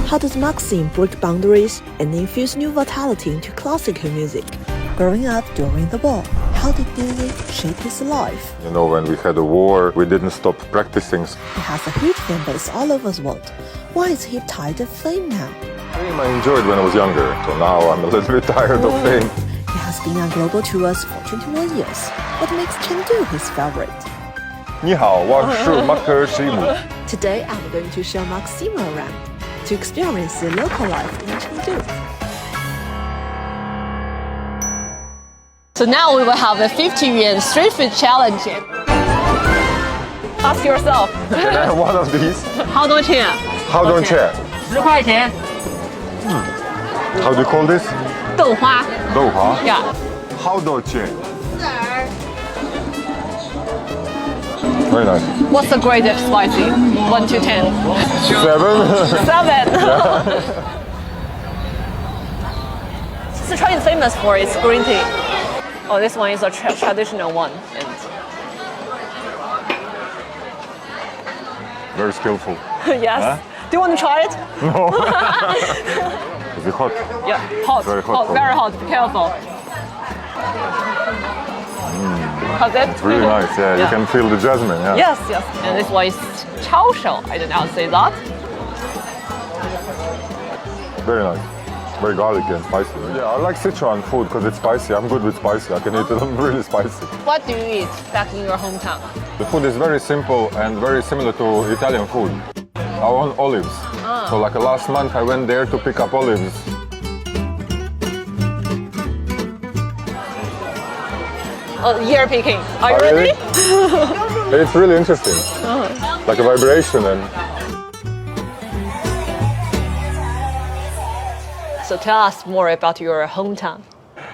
How does Maxim break boundaries and infuse new vitality into classical music? Growing up during the war, how did music shape his life? You know, when we had a war, we didn't stop practicing. He has a huge fan base all over the world. Why is he tired of fame now? Fame I enjoyed when I was younger, so now I'm a little bit tired of fame. He has been on global tours for 21 years. What makes Chengdu his favorite? 你好，我是Maxim. Today I'm going to show Maxim around to experience the local life in Chengdu. So now we will have a 50 yuan street food challenge. Ask yourself. Can I have one of these? 好多钱？ How don't share? 10块钱。 How do you call this? 豆花。豆花. Yeah. How don't share? Very nice. What's the grade of spicy? 1 to 10. 7. 7. Sichuan is famous for its green tea. Oh, this one is a traditional one. And Very skillful. yes. Huh? Do you want to try it? No. Is it hot? Yeah, hot. Very hot. Very hot. Be careful. How's it? It's really nice. Yeah, you can feel the jasmine. Yeah. Yes, yes. And this one is chao shou. I don't know how to say that. Very nice. Very garlicky and spicy. Yeah, I like Sichuan food because it's spicy. I'm good with spicy. I can eat it really spicy. What do you eat back in your hometown? The food is very simple and very similar to Italian food. I want olives. So like last month I went there to pick up olives. Oh, ear picking. Are you ready? It's really interesting. Like a vibration and So tell us more about your hometown.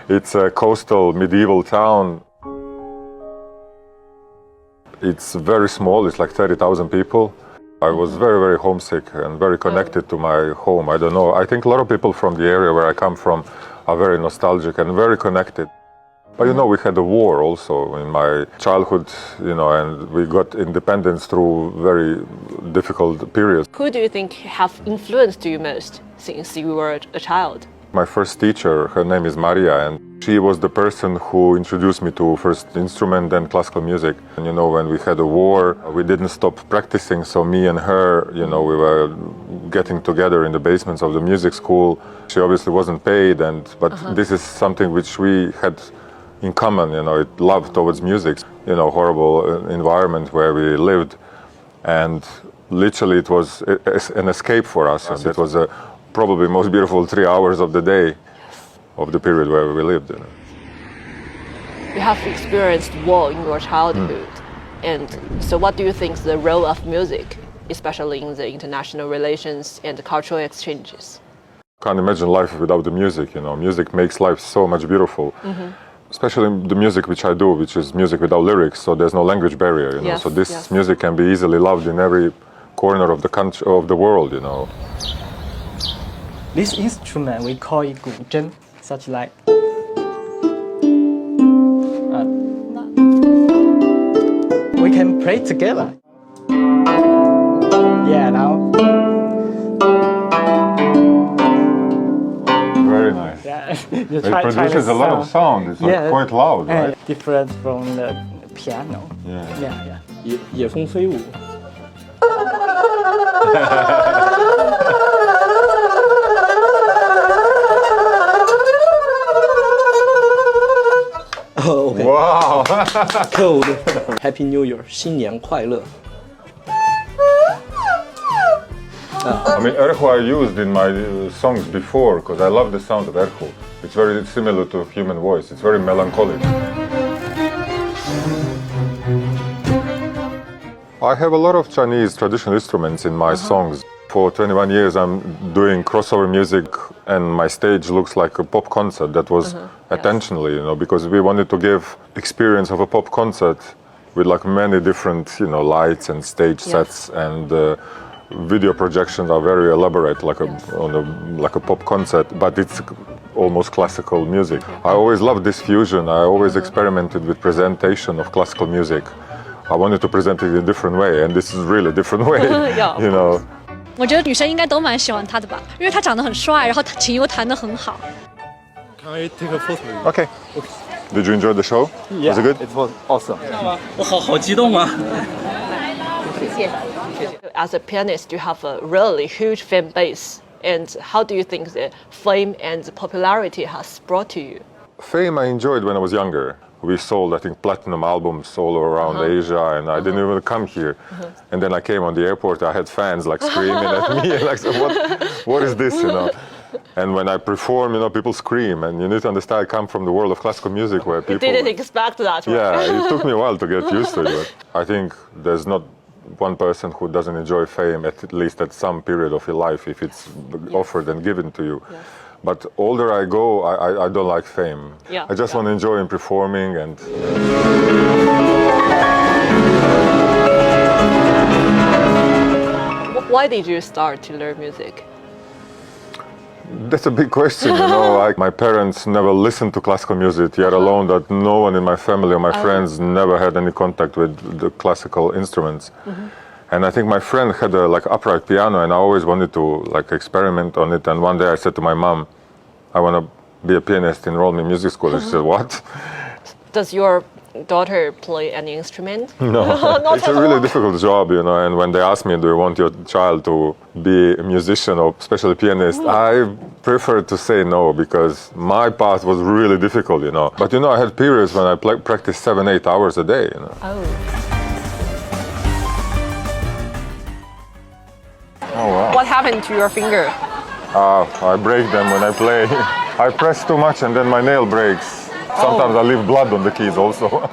it's a coastal medieval town. It's very small, it's like 30,000 people. I was very, very homesick and very connected to my home. I don't know, I think a lot of people from the area where I come from are very nostalgic and very connected. But you know, we had a war also in my childhood, you know, and we got independence through very difficult periods. Who do you think have influenced you most since you were a child? My first teacher, her name is Maria, and she was the person who introduced me to first instrument and classical music. And you know, when we had a war, we didn't stop practicing, so me and her, you know, we were getting together in the basements of the music school. She obviously wasn't paid, but this is something which we had in common, you know, love towards music. You know, horrible environment where we lived, and literally it was an escape for us. And it was probably most beautiful 3 hours of the day of the period where we lived. You know. You have experienced war in your childhood. And so what do you think is the role of music, especially in the international relations and cultural exchanges? Can't imagine life without the music, you know. Music makes life so much beautiful. Especially the music which I do, which is music without lyrics, so there's no language barrier, you know. Yes, So this yes. music can be easily loved in every corner of the country, of the world, you know. This instrument we call it 古筝, such like. We can play together. Yeah, now. Very nice. Yeah, you It produces a lot of sound. It's like quite loud, right? Different from the piano. Yeah. Yeah. 野蜂飞舞。 OK， Wow! 客户的 Happy New Year， 新年快乐。 I mean, erhu I used in my songs before because I love the sound of erhu. It's very similar to human voice. It's very melancholic. I have a lot of Chinese traditional instruments in my songs. For 21 years I'm doing crossover music and my stage looks like a pop concert. That was intentionally, you know, because we wanted to give experience of a pop concert with like many different, you know, lights and stage sets, and video projections are very elaborate, like a pop concert, but it's almost classical music. I always loved this fusion. I always experimented with presentation of classical music. I wanted to present it in a different way, and this is really a different way, Yeah, you know. 我觉得女生应该都蛮喜欢他的吧，因为他长得很帅，然后他琴又弹得很好。 Can I take a photo? Okay. Did you enjoy the show? Yeah, Was it good? it was awesome. 我好激动啊！ As a pianist, you have a really huge fan base. And how do you think the fame and popularity has brought to you? Fame I enjoyed when I was younger. We sold, I think, platinum albums all around Asia, and I didn't even come here. And then I came on the airport, I had fans like screaming at me, and like, so what is this, you know? And when I perform, you know, people scream, and you need to understand I come from the world of classical music where people... Didn't expect that, right? Yeah, it took me a while to get used to it. But I think there's not one person who doesn't enjoy fame, at least at some period of your life, if it's offered and given to you. Yes. But older I go, I don't like fame. Yeah. I just want to enjoy in performing and... Why did you start to learn music? That's a big question, you know. Like, my parents never listened to classical music, yet alone that no one in my family or my friends never had any contact with the classical instruments. And I think my friend had a like upright piano, and I always wanted to like experiment on it. And one day I said to my mom, I want to be a pianist, enroll me in music school. And she said, what? Does your daughter play any instrument? No, it's a really difficult job, you know. And when they ask me, do you want your child to be a musician or especially pianist, I prefer to say no, because my path was really difficult, you know. But you know, I had periods when I practiced 7-8 hours a day, you know. Oh. Oh wow. What happened to your finger? I break them when I play. I press too much and then my nail breaks. Sometimes I leave blood on the keys also.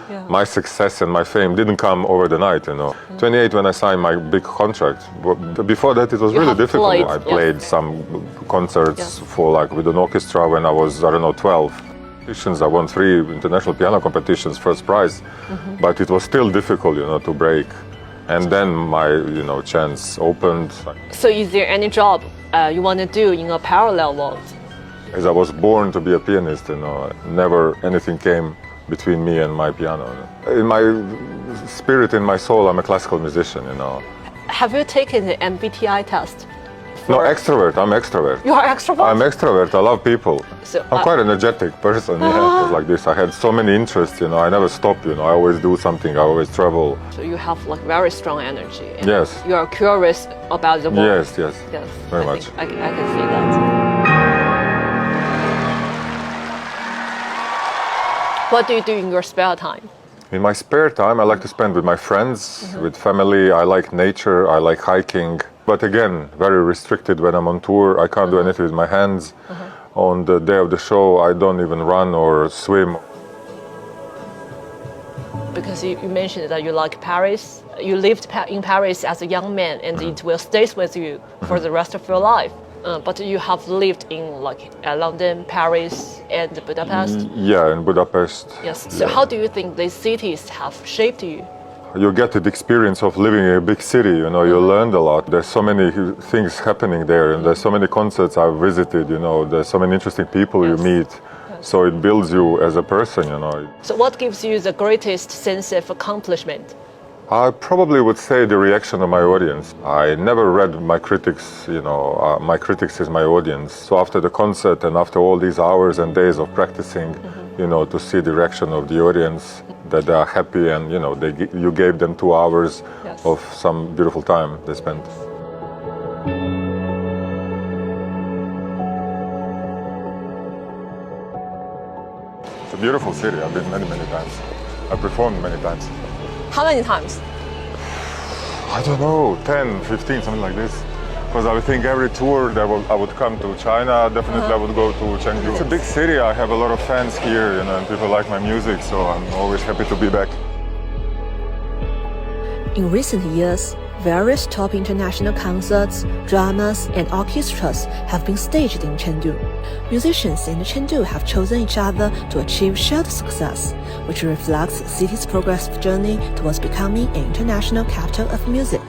Yeah. My success and my fame didn't come over the night, you know. 28 when I signed my big contract. But before that it was You really have difficult. played, I yes. played some concerts Yes. for like with an orchestra when I was, I don't know, 12. I won 3 international piano competitions, first prize. But it was still difficult, you know, to break. And then my, you know, chance opened. So is there any job you want to do in a parallel world? As I was born to be a pianist, you know, never anything came between me and my piano. In my spirit, in my soul, I'm a classical musician, you know. Have you taken the MBTI test? No, extrovert, I'm extrovert. You are extrovert? I'm extrovert, I love people. So, I'm quite an energetic person, yeah, it was like this. I had so many interests, you know, I never stop, you know, I always do something, I always travel. So you have like very strong energy. And Yes. You are curious about the world. Yes, yes, Yes. very I much. think I can see that. What do you do in your spare time? In my spare time, I like to spend with my friends, with family. I like nature, I like hiking. But again, very restricted when I'm on tour. I can't do anything with my hands. On the day of the show, I don't even run or swim. Because you mentioned that you like Paris. You lived in Paris as a young man, and it will stay with you for the rest of your life. But you have lived in like London, Paris, and Budapest. Yeah, in Budapest. Yes. So Yeah. how do you think these cities have shaped you? You get the experience of living in a big city, you know, you learned a lot. There's so many things happening there, and there's so many concerts I've visited, you know, there's so many interesting people you meet. So it builds you as a person, you know. So what gives you the greatest sense of accomplishment? I probably would say the reaction of my audience. I never read my critics, you know, my critics is my audience. So after the concert and after all these hours and days of practicing, you know, to see the reaction of the audience, that they are happy and, you know, you gave them 2 hours Yes. of some beautiful time they spent. It's a beautiful city. I've been many, many times. I performed many times. How many times? I don't know, 10, 15, something like this. Because I would think every tour that I would come to China, definitely I would go to Chengdu. It's a big city, I have a lot of fans here, you know, and people like my music, so I'm always happy to be back. In recent years, various top international concerts, dramas, and orchestras have been staged in Chengdu. Musicians in Chengdu have chosen each other to achieve shared success, which reflects the city's progressive journey towards becoming an international capital of music.